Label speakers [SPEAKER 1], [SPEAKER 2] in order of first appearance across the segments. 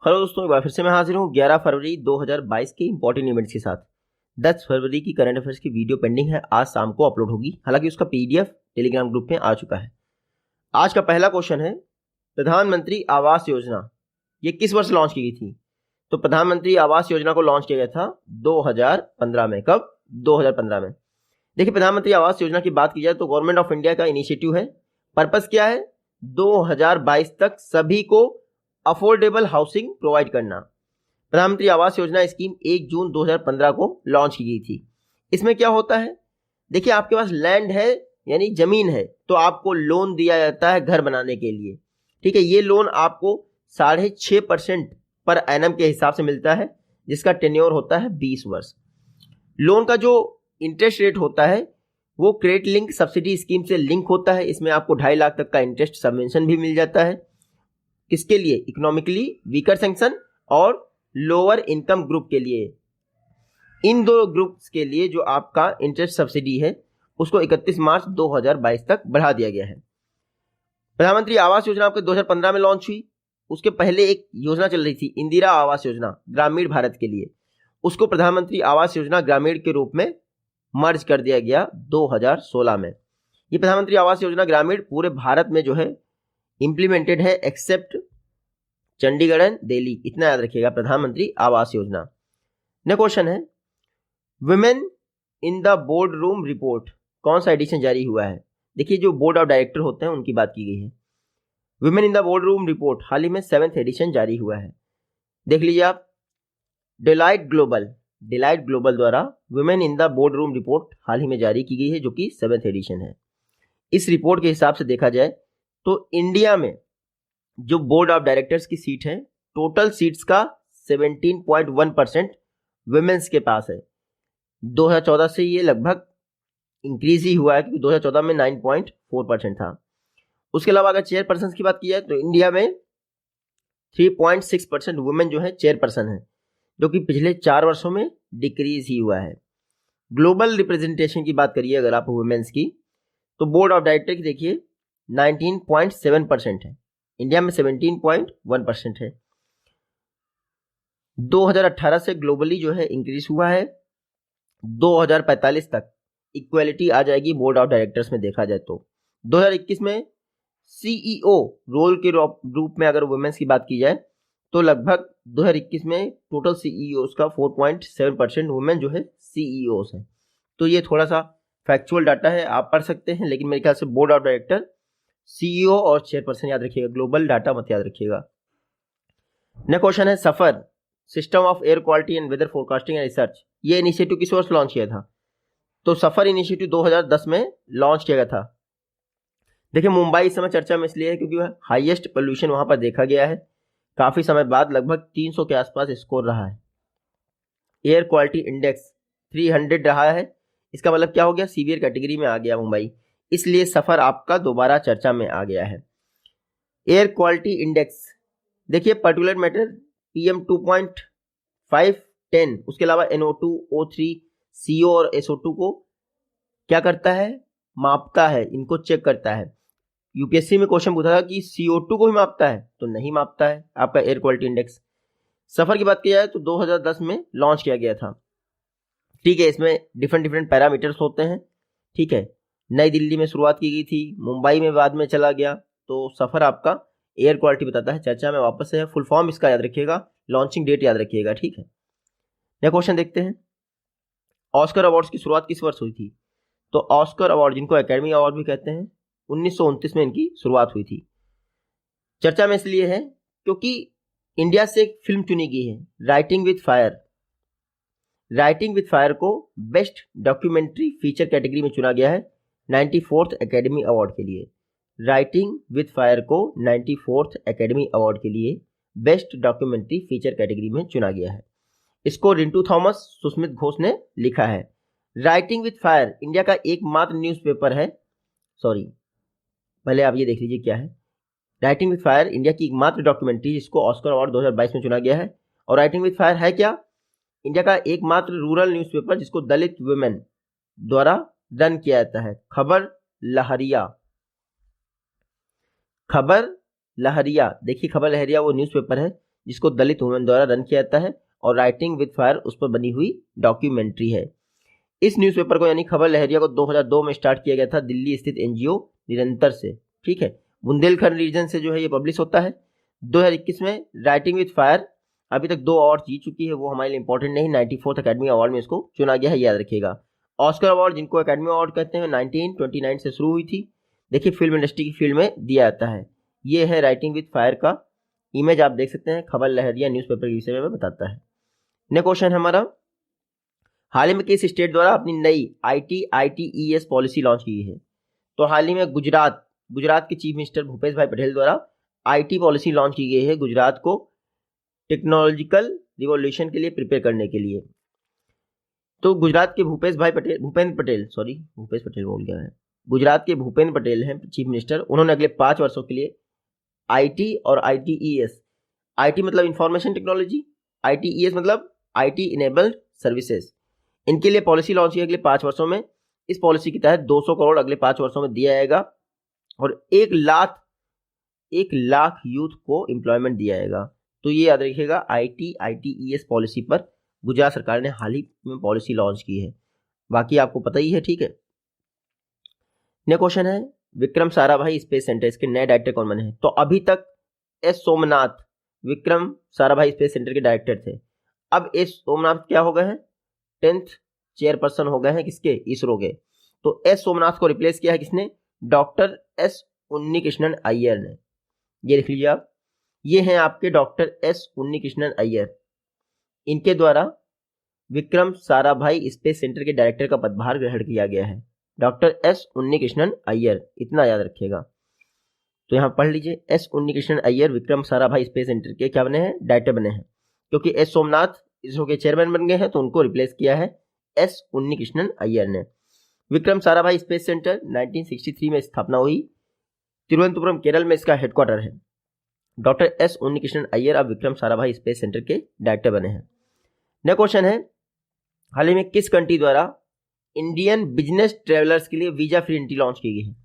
[SPEAKER 1] Hello दोस्तों, एक बार फिर से मैं हाजिर हूँ 11 फरवरी 2022 के इंपॉर्टेंट इवेंट्स के साथ। 10 फरवरी की करंट अफेयर्स की वीडियो पेंडिंग है, आज शाम को अपलोड होगी। हालांकि उसका पीडीएफ टेलीग्राम ग्रुप में आ चुका है। आज का पहला क्वेश्चन है, प्रधानमंत्री आवास योजना ये किस वर्ष लॉन्च की गई थी? तो प्रधानमंत्री आवास योजना को लॉन्च किया गया था 2015 में। कब? 2015 में। देखिए, प्रधानमंत्री आवास योजना की बात की जाए तो गवर्नमेंट ऑफ इंडिया का इनिशिएटिव है। पर्पस क्या है? 2022 तक सभी को अफोर्डेबल हाउसिंग प्रोवाइड करना। प्रधानमंत्री आवास योजना स्कीम 1 जून 2015 को लॉन्च की गई थी। इसमें क्या होता है? देखिए, आपके पास लैंड है यानी जमीन है तो आपको लोन दिया जाता है घर बनाने के लिए। ठीक है, ये लोन आपको 6.5% पर एनम के हिसाब से मिलता है, जिसका टेन्योर होता है 20 वर्ष। लोन का जो इंटरेस्ट रेट होता है वो क्रेडिट लिंक सब्सिडी स्कीम से लिंक होता है। इसमें आपको 2.5 लाख तक का इंटरेस्ट सबवेंशन भी मिल जाता है। किसके लिए? इकोनॉमिकली वीकर सेक्शन और लोअर इनकम ग्रुप के लिए। इन दो ग्रुप्स के लिए जो आपका इंटरेस्ट सब्सिडी है उसको 31 मार्च 2022 तक बढ़ा दिया गया है। प्रधानमंत्री आवास योजना आपके 2015 में लॉन्च हुई। उसके पहले एक योजना चल रही थी, इंदिरा आवास योजना, ग्रामीण भारत के लिए। उसको प्रधानमंत्री आवास योजना ग्रामीण के रूप में मर्ज कर दिया गया 2016 में। ये प्रधानमंत्री आवास योजना ग्रामीण पूरे भारत में जो है इंप्लीमेंटेड है, एक्सेप्ट चंडीगढ़ एंड दिल्ली। इतना याद रखिएगा, प्रधानमंत्री आवास योजना। नेक्स्ट क्वेश्चन है, women in the board room report कौन सा एडिशन जारी हुआ है? देखिए, जो बोर्ड ऑफ डायरेक्टर होते हैं उनकी बात की गई है। Women in the board room report हाल ही में 7th एडिशन जारी हुआ है। देख लीजिए आप, डिलाइट ग्लोबल द्वारा women in the board room report हाल ही में जारी की गई है, जो कि 7th एडिशन है। इस रिपोर्ट के हिसाब से देखा जाए तो इंडिया में जो बोर्ड ऑफ डायरेक्टर्स की सीट है, टोटल सीट्स का 17.1% वुमेन्स के पास है। 2014 से ये लगभग इंक्रीज ही हुआ है, क्योंकि 2014 में 9.4% था। उसके अलावा अगर चेयरपर्सन की बात की जाए तो इंडिया में 3.6% वुमेन जो है चेयरपर्सन है, जो कि पिछले 4 वर्षों में डिक्रीज ही हुआ है। ग्लोबल रिप्रेजेंटेशन की बात करिए अगर आप वुमेन्स की, तो बोर्ड ऑफ डायरेक्टर की देखिए 19.7% है, इंडिया में 17.1% है। 2018 से ग्लोबली जो है इंक्रीज हुआ है। 2045 तक इक्वलिटी आ जाएगी बोर्ड ऑफ डायरेक्टर्स में देखा जाए तो। 2021 में सीईओ रोल के रूप में अगर वुमेन्स की बात की जाए तो लगभग 2021 में टोटल सीईओस का 4.7% वुमेन जो है सीईओस है। तो ये थोड़ा सा फैक्चुअल डाटा है, आप पढ़ सकते हैं, लेकिन मेरे ख्याल से बोर्ड ऑफ डायरेक्टर, सीईओ और चेयरपर्सन याद रखिएगा, ग्लोबल डाटा मत याद रखिएगा। नेक्स्ट क्वेश्चन है, SAFAR system of air quality and weather forecasting and research, ये इनिशिएटिव किस वर्ष लॉन्च किया था? तो सफर इनिशिएटिव 2010 में लॉन्च किया गया था। देखिए, मुंबई इस समय चर्चा में इसलिए है क्योंकि हाईएस्ट पोल्यूशन वहां पर देखा गया है। काफी समय बाद लगभग 300 के आसपास स्कोर रहा है। एयर क्वालिटी इंडेक्स 300 रहा है। इसका मतलब क्या हो गया? सीवियर कैटेगरी में आ गया मुंबई, इसलिए सफर आपका दोबारा चर्चा में आ गया है। एयर क्वालिटी इंडेक्स देखिए, पर्टिकुलर मैटर PM 2.510, उसके अलावा NO2, O3, CO और SO2 को क्या करता है? मापता है, इनको चेक करता है। यूपीएससी में क्वेश्चन पूछा था कि CO2 को भी मापता है, तो नहीं मापता है आपका एयर क्वालिटी इंडेक्स। सफर की बात की जाए तो 2010 में लॉन्च किया गया था। ठीक है, इसमें डिफरेंट पैरामीटर्स होते हैं। ठीक है, नई दिल्ली में शुरुआत की गई थी, मुंबई में बाद में चला गया। तो सफर आपका एयर क्वालिटी बताता है। चर्चा में वापस है, फुल फॉर्म इसका याद रखिएगा, लॉन्चिंग डेट याद रखिएगा। ठीक है, नेक्स्ट क्वेश्चन देखते हैं, ऑस्कर अवार्ड्स की शुरुआत किस वर्ष हुई थी? तो ऑस्कर अवार्ड, जिनको एकेडमी अवार्ड भी कहते हैं, 1929 में इनकी शुरुआत हुई थी। चर्चा में इसलिए है क्योंकि इंडिया से एक फिल्म चुनी गई है, writing with fire. Writing with fire को बेस्ट डॉक्यूमेंट्री फीचर कैटेगरी में चुना गया है 94th एकेडमी अवार्ड के लिए। राइटिंग विद फायर को 94th एकेडमी अवार्ड के लिए बेस्ट डॉक्यूमेंट्री फीचर कैटेगरी में चुना गया है। इसको रिंटू थॉमस, सुस्मित घोष ने लिखा है। राइटिंग विद फायर इंडिया का एकमात्र न्यूज़पेपर है, सॉरी पहले आप ये देख लीजिए क्या है। राइटिंग विद फायर इंडिया की एकमात्र डॉक्यूमेंट्री जिसको ऑस्कर अवार्ड 2022 में चुना गया है। और राइटिंग विद फायर है क्या? इंडिया का एकमात्र रूरल न्यूज़पेपर जिसको दलित वुमेन द्वारा रन किया जाता है। खबर लहरिया, देखिए खबर लहरिया वो न्यूज़पेपर है जिसको दलित वुमेन द्वारा रन किया जाता है, और राइटिंग विद फायर उस पर बनी हुई डॉक्यूमेंट्री है। इस न्यूज़पेपर को यानी खबर लहरिया को 2002 में स्टार्ट किया गया था दिल्ली स्थित एनजीओ निरंतर से, ठीक है। बुंदेलखंड रीजन से जो है ये पब्लिश होता है। 2021 में राइटिंग विद फायर अभी तक 2 अवार्ड जीत चुकी है, वो हमारे लिए इंपॉर्टेंट नहीं, 94th अकेडमी अवार्ड में इसको चुना गया है, याद रखिएगा। ऑस्कर अवार्ड जिनको अकेडमी अवार्ड कहते हैं 1929 से शुरू हुई थी। देखिए फिल्म इंडस्ट्री की फील्ड में दिया जाता है। ये है राइटिंग विद फायर का इमेज, आप देख सकते हैं। खबर लहरिया न्यूज़पेपर के विषय में बताता है। नेक्स्ट क्वेश्चन है हमारा, हाल ही में किस स्टेट द्वारा अपनी नई ITES पॉलिसी लॉन्च की है? तो हाल ही में गुजरात के चीफ मिनिस्टर भूपेश भाई पटेल द्वारा IT पॉलिसी लॉन्च की गई है, गुजरात को टेक्नोलॉजिकल रिवॉल्यूशन के लिए प्रिपेयर करने के लिए। तो गुजरात के भूपेंद्र पटेल बोल गया है, गुजरात के भूपेंद्र पटेल हैं चीफ मिनिस्टर। उन्होंने अगले 5 वर्षों के लिए IT और ITES, IT मतलब इंफॉर्मेशन टेक्नोलॉजी, ITES मतलब IT इनेबल्ड सर्विसेज, इनके लिए पॉलिसी लॉन्च की अगले 5 वर्षों में। इस पॉलिसी के तहत 200 करोड़ अगले 5 वर्षों में दिया जाएगा और 1 लाख यूथ को एम्प्लॉयमेंट दिया जाएगा। तो ये याद रखिएगा, ITES पॉलिसी पर गुजरात सरकार ने हाल ही में पॉलिसी लॉन्च की है, बाकी आपको पता ही है, ठीक है। नेक्स्ट क्वेश्चन है, विक्रम साराभाई स्पेस सेंटर, इसके नए डायरेक्टर कौन बने हैं? तो अभी तक S Somnath Vikram Sarabhai space centre के डायरेक्टर थे। अब S सोमनाथ क्या हो गए हैं? 10th चेयरपर्सन हो गए हैं किसके? इसरो के। तो S सोमनाथ को रिप्लेस किया है किसने? डॉक्टर S उन्नीकृष्णन अय्यर ने। ये लिख लीजिए आप, ये हैं आपके डॉक्टर S उन्नीकृष्णन अय्यर। इनके द्वारा विक्रम साराभाई स्पेस सेंटर के डायरेक्टर का पदभार ग्रहण किया गया है, डॉक्टर S उन्नीकृष्णन अय्यर, इतना याद रखिएगा। तो यहाँ पढ़ लीजिए, S Unnikrishnan Iyer Vikram Sarabhai space centre के क्या बने हैं? डायरेक्टर बने हैं। क्योंकि S सोमनाथ इसरो के चेयरमैन बन गए हैं तो उनको रिप्लेस किया है S उन्नीकृष्णन अय्यर ने। विक्रम साराभाई स्पेस सेंटर 1963 में स्थापना हुई, तिरुवनंतपुरम केरल में इसका हेडक्वार्टर है। डॉक्टर S उन्नीकृष्णन अय्यर अब विक्रम साराभाई स्पेस सेंटर के डायरेक्टर बने हैं। नेक्स्ट क्वेश्चन है, हाल ही में किस कंट्री द्वारा इंडियन बिजनेस ट्रेवलर्स के लिए वीजा फ्री एंट्री लॉन्च की गई है?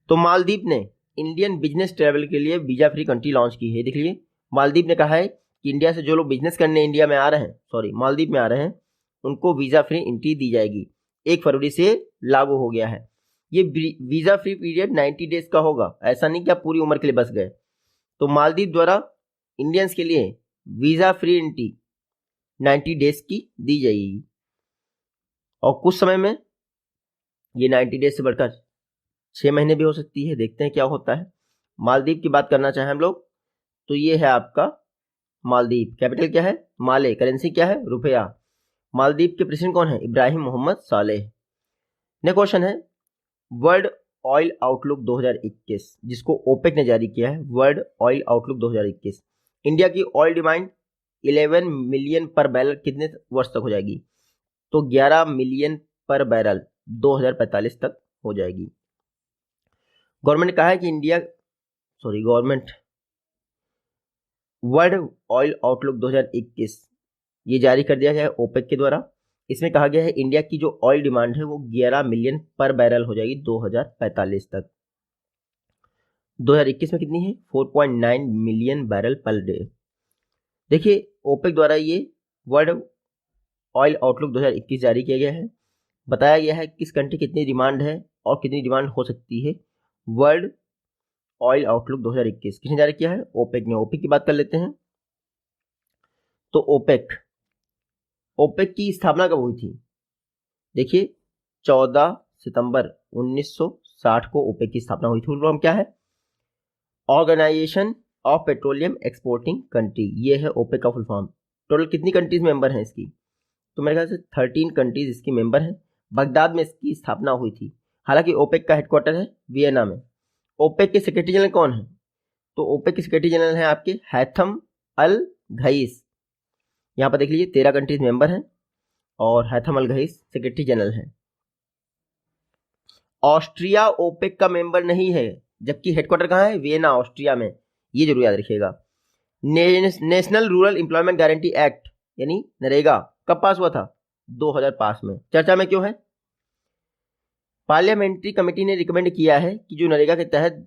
[SPEAKER 1] तो मालदीव ने इंडियन बिजनेस ट्रेवल के लिए वीजा फ्री कंट्री लॉन्च की है। देखिए, मालदीव ने कहा है कि इंडिया से जो लोग बिजनेस करने इंडिया में आ रहे हैं, मालदीव में आ रहे हैं, उनको वीजा फ्री एंट्री दी जाएगी। 1 फरवरी से लागू हो गया है। ये वीजा फ्री पीरियड 90 डेज का होगा, ऐसा नहीं कि आप पूरी उम्र के लिए बस गए। तो मालदीव द्वारा इंडियंस के लिए वीजा फ्री एंट्री 90 डेज की दी जाएगी और कुछ समय में ये 90 डेज से बढ़कर 6 महीने भी हो सकती है। देखते हैं क्या होता है। मालदीव की बात करना चाहें हम लोग तो ये है आपका मालदीव। कैपिटल क्या है? माले। करेंसी क्या है? रुपया। मालदीव के प्रेसिडेंट कौन है? इब्राहिम मोहम्मद सालेह। नेक्स्ट क्वेश्चन है, वर्ल्ड ऑयल आउटलुक 2021 जिसको ओपेक ने जारी किया है, वर्ल्ड ऑयल आउटलुक 2021। इंडिया की ऑयल डिमांड 11 मिलियन पर बैरल कितने वर्ष तक हो जाएगी? तो 11 मिलियन पर बैरल 2045 तक हो जाएगी। गवर्नमेंट ने कहा है कि वर्ल्ड ऑयल आउटलुक 2021 ये जारी कर दिया गया है ओपेक के द्वारा। इसमें कहा गया है इंडिया की जो ऑयल डिमांड है वो 11 मिलियन पर बैरल हो जाएगी 2045 तक। 2021 में कितनी है? 4.9 मिलियन बैरल पर डे। देखिए, ओपेक द्वारा ये वर्ल्ड ऑयल आउटलुक 2021 जारी किया गया है। बताया गया है किस कंट्री कितनी डिमांड है और कितनी डिमांड हो सकती है। वर्ल्ड ऑयल आउटलुक 2021 किसने जारी किया है? ओपेक ने। ओपेक की बात कर लेते हैं। तो ओपेक की स्थापना कब हुई थी? देखिए, 14 सितंबर 1960 को ओपेक की स्थापना हुई थी। फुल फॉर्म क्या है? Organization of petroleum exporting country. ये है ओपेक का फुल फॉर्म। टोटल कितनी कंट्रीज मेंबर हैं इसकी? तो मेरे ख्याल से 13 कंट्रीज इसकी मेंबर हैं। बगदाद में इसकी स्थापना हुई थी। हालांकि ओपेक का हेडक्वार्टर है वियना में। ओपेक के सेक्रेटरी जनरल कौन है? तो ओपेक के सेक्रेटरी जनरल हैं आपके हैथम अल घईस। यहाँ पर देख लीजिए 13 कंट्रीज मेंबर हैं और हैथम अल घईस सेक्रेटरी जनरल हैं। ऑस्ट्रिया ओपेक का मेंबर नहीं है, जबकि हेडक्वार्टर कहाँ है? वियना, ऑस्ट्रिया में। ये जरूर याद रखिएगा। National rural employment guarantee act यानी नरेगा कब पास हुआ था? 2005 में। चर्चा में क्यों है? पार्लियामेंट्री कमेटी ने रिकमेंड किया है कि जो नरेगा के तहत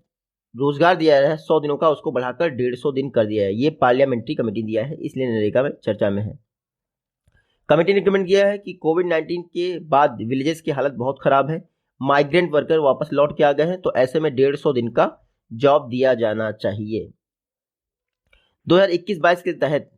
[SPEAKER 1] रोजगार दिया है 100 दिनों का, उसको बढ़ाकर 150 दिन कर दिया है। ये पार्लियामेंट्री कमेटी दिया है, इसलिए नरेगा में चर्चा में है। कमेटी ने रिकमेंड किया है कि कोविड-19 के बाद विलेजेस की हालत बहुत खराब है, माइग्रेंट वर्कर वापस लौट के आ गए हैं, तो ऐसे में 150 दिन का जॉब दिया जाना चाहिए। 2021-22 के तहत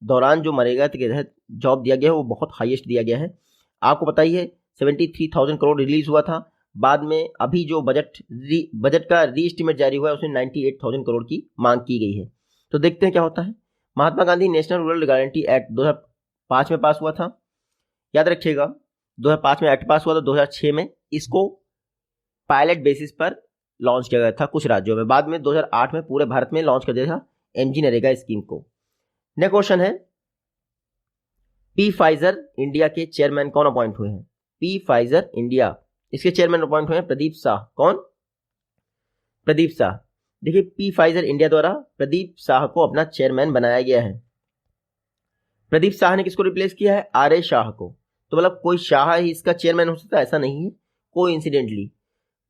[SPEAKER 1] दौरान जो मनरेगा के तहत जॉब दिया गया है वो बहुत हाईएस्ट दिया गया है। आपको पता ही है 73,000 करोड़ रिलीज हुआ था। बाद में अभी जो बजट का रीएस्टिमेट जारी हुआ है उसमें 98,000 करोड़ की मांग की गई है। तो देखते हैं क्या होता है। Mahatma Gandhi national rural guarantee act 2005 में पास हुआ था। याद रखिएगा 2005 में एक्ट पास हुआ था, 2006 में इसको पायलट बेसिस पर लॉन्च किया गया था कुछ राज्यों में। बाद में 2008 में पूरे भारत में लॉन्च कर दिया था एमजी नरेगा स्कीम को। नेक्स्ट क्वेश्चन है, पी फाइजर इंडिया के चेयरमैन कौन अपॉइंट हुए हैं? पी फाइजर इंडिया, इसके चेयरमैन अपॉइंट हुए हैं प्रदीप शाह। कौन? प्रदीप शाह। देखिए पी फाइजर इंडिया द्वारा प्रदीप शाह को अपना चेयरमैन बनाया गया है। प्रदीप शाह ने किसको रिप्लेस किया है? आर.ए. शाह को। तो मतलब कोई शाह ही इसका चेयरमैन हो सकता है ऐसा नहीं है, कोई इंसिडेंटली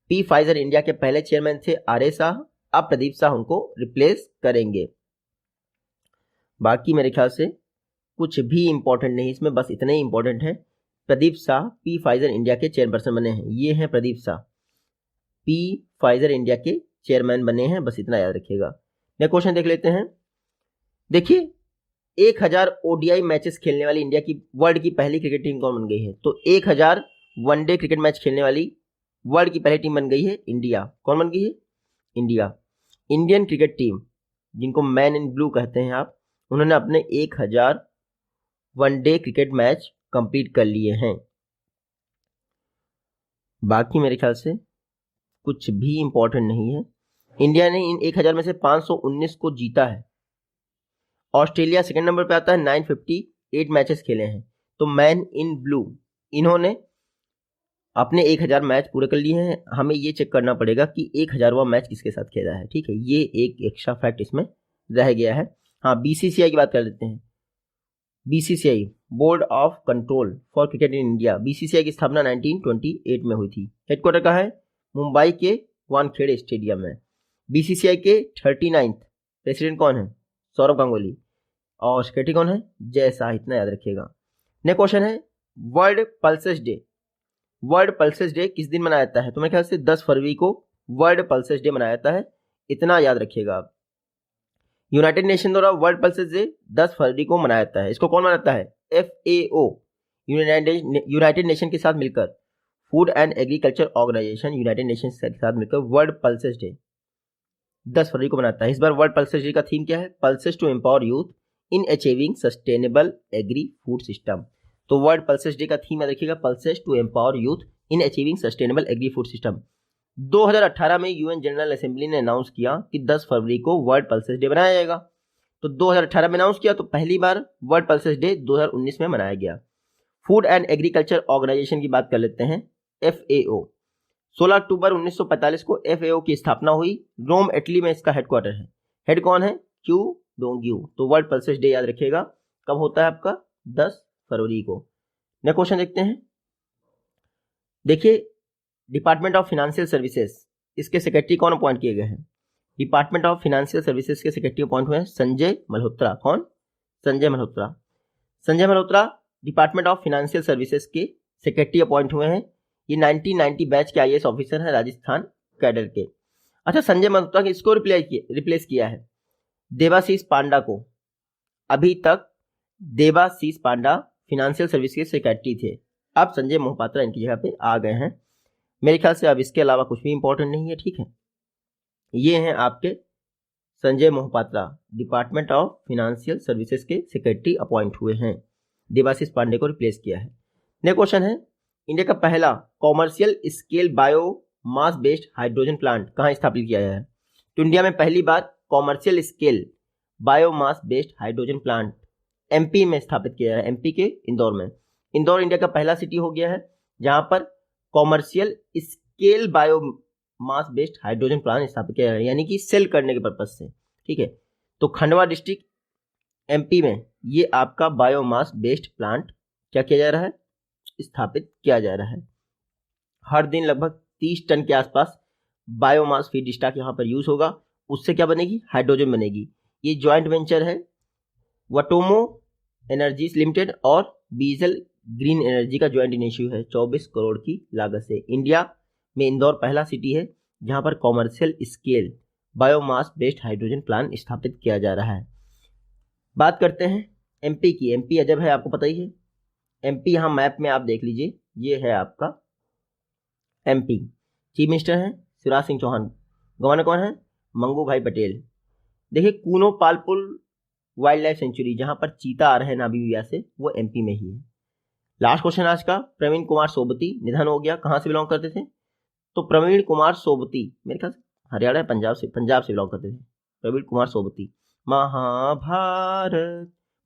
[SPEAKER 1] पी फाइजर इंडिया के पहले चेयरमैन थे आर.ए. शाह, अब प्रदीप शाह उनको रिप्लेस करेंगे। बाकी मेरे ख्याल से कुछ भी इंपॉर्टेंट नहीं इसमें, बस इतना ही इंपॉर्टेंट है Pradeep Shah P Pfizer India के चेयरपर्सन बने हैं। ये हैं Pradeep Shah, P Pfizer India के चेयरमैन बने हैं, बस इतना याद रखिएगा। नेक्स्ट क्वेश्चन देख लेते हैं। देखिए 1000 ओडीआई मैचेस खेलने वाली इंडिया की वर्ल्ड की पहली क्रिकेट टीम कौन बन गई है? तो 1000 वनडे क्रिकेट मैच खेलने वाली वर्ल्ड की पहली टीम बन गई है इंडिया। कौन बन गई है? इंडिया। इंडियन क्रिकेट टीम, जिनको मैन इन ब्लू कहते हैं आप, उन्होंने अपने 1000 वनडे क्रिकेट मैच कंप्लीट कर लिए हैं। बाकी मेरे ख्याल से कुछ भी इंपॉर्टेंट नहीं है। इंडिया ने इन 1000 में से 519 को जीता है। ऑस्ट्रेलिया सेकंड नंबर पे आता है, 958 मैचेस खेले हैं। तो मैन इन ब्लू इन्होंने अपने 1000 मैच पूरे कर लिए हैं। हमें ये चेक करना पड़ेगा कि 1000वां मैच किसके साथ खेला है। ठीक है, ये एक एक्स्ट्रा फैक्ट इसमें रह गया है। हाँ, बीसीसीआई की बात कर लेते हैं। BCCI board of control for cricket in India, BCCI की स्थापना 1928 में हुई थी। हेडक्वार्टर कहाँ है? मुंबई के वानखेड़े स्टेडियम में। बीसीसीआई के 39th प्रेसिडेंट कौन है? सौरभ गांगुली। और सेक्रेटरी कौन है? जय शाह। इतना याद रखिएगा। नेक्स्ट क्वेश्चन है, world pulses day. World pulses day किस दिन मनाया जाता है? तो मेरे ख्याल से 10 फरवरी को वर्ल्ड पल्सेस डे मनाया जाता है, इतना याद रखिएगा आप। यूनाइटेड नेशन द्वारा वर्ल्ड पल्सेस डे 10 फरवरी को मनाया जाता है। इसको कौन मनाता है? FAO, यूनाइटेड नेशन के साथ मिलकर, food and agriculture organization united nation के साथ मिलकर वर्ल्ड पल्सेस डे 10 फरवरी को मनाता है। इस बार वर्ल्ड पल्सेस डे का थीम क्या है? Pulses to empower youth in achieving sustainable agri food system. तो वर्ल्ड पल्सेस डे का थीम याद रखिएगा, pulses to empower youth in achieving sustainable agri food system. 2018 में यूएन जनरल असेंबली ने announce किया कि 10 फरवरी को वर्ल्ड पल्सेस डे मनाया जाएगा। तो 2018 में अनाउंस किया, तो पहली बार वर्ल्ड पल्सेस डे 2019 में मनाया गया। फूड एंड एग्रीकल्चर ऑर्गेनाइजेशन की बात कर लेते हैं, FAO। 16 अक्टूबर 1945 को FAO की स्थापना हुई। रोम इटली में इसका हेडक्वार्टर है। हेड कौन है? Q Dongyu. तो वर्ल्ड पल्सेस डे याद रखिएगा कब होता है आपका? 10 फरवरी को। नेक्स्ट क्वेश्चन देखते हैं। देखिए डिपार्टमेंट ऑफ फाइनेंशियल सर्विसेज, इसके सेक्रेटरी कौन अपॉइंट किए गए हैं? डिपार्टमेंट ऑफ फाइनेंशियल सर्विसेज के सेक्रेटरी अपॉइंट हुए हैं संजय मल्होत्रा। कौन? Sanjay Malhotra. Sanjay Malhotra department of financial services के सेक्रेटरी अपॉइंट हुए हैं। ये 1990 बैच के IAS ऑफिसर हैं राजस्थान कैडर के। अच्छा, संजय मल्होत्रा ने इसको रिप्लेस किया है देवाशीष पांडा को। अभी तक देवाशीष पांडा फाइनेंशियल सर्विस के सेक्रेटरी थे, अब संजय मोहपात्रा इनकी जगह पे आ गए हैं। मेरे ख्याल से अब इसके अलावा कुछ भी इंपॉर्टेंट नहीं है। ठीक है, ये हैं आपके Sanjay Mohapatra, department of financial services के सेक्रेटरी अपॉइंट हुए हैं। देवाशीष पांडे को रिप्लेस किया है। नेक्स्ट क्वेश्चन है, इंडिया का पहला commercial scale biomass based hydrogen plant कहाँ स्थापित किया गया है? तो इंडिया में पहली बार commercial scale biomass based hydrogen plant MP में स्थापित किया है, MP के इंदौर में। इंदौर इंडिया का पहला सिटी हो गया है जहां पर commercial scale biomass based hydrogen plant स्थापित किया है, यानी कि सेल करने के पर्पज से। ठीक है, तो खंडवा डिस्ट्रिक्ट MP में ये आपका बायोमास बेस्ड प्लांट क्या किया जा रहा है? स्थापित किया जा रहा है। हर दिन लगभग 30 टन के आसपास बायोमास फीड स्टॉक यहाँ पर यूज होगा, उससे क्या बनेगी, हाइड्रोजन बनेगी। ये जॉइंट वेंचर है वटोमो एनर्जीज लिमिटेड और बीजल ग्रीन एनर्जी का ज्वाइंट इनिशिएटिव है 24 करोड़ की लागत से। इंडिया में इंदौर पहला सिटी है जहां पर commercial scale biomass based hydrogen plant स्थापित किया जा रहा है। बात करते हैं एमपी की। एमपी अजब है, आपको पता ही है। एमपी यहाँ मैप में आप देख लीजिए, ये है आपका एमपी। चीफ मिनिस्टर हैं शिवराज सिंह चौहान, गवर्नर कौन है, मंगू भाई पटेल। देखिए कूनो पालपुल वाइल्ड लाइफ सेंचुरी जहां पर चीता आ रहे हैं नामीबिया से, वो एमपी में ही है। लास्ट क्वेश्चन आज का, प्रवीण कुमार सोबती निधन हो गया, कहां से बिलोंग करते थे, तो प्रवीण कुमार सोबती मेरे ख्याल से हरियाणा पंजाब से बिलोंग करते थे। प्रवीण कुमार सोबती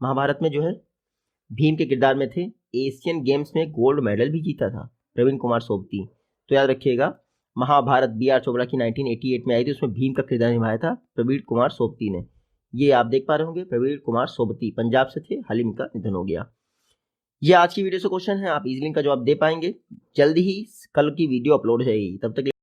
[SPEAKER 1] महाभारत में जो है भीम के किरदार में थे, एशियन गेम्स में गोल्ड मेडल भी जीता था प्रवीण कुमार सोबती। तो याद रखिएगा, महाभारत बी आर चोपड़ा की 1988 में आई थी, उसमें भीम का किरदार निभाया था प्रवीण कुमार सोबती ने। ये आप देख पा रहे होंगे, प्रवीण कुमार सोबती पंजाब से थे, हाल ही में इनका निधन हो गया। ये आज की वीडियो से क्वेश्चन है, आप इजीली इनका जवाब दे पाएंगे। जल्दी ही कल की वीडियो अपलोड हो जाएगी, तब तक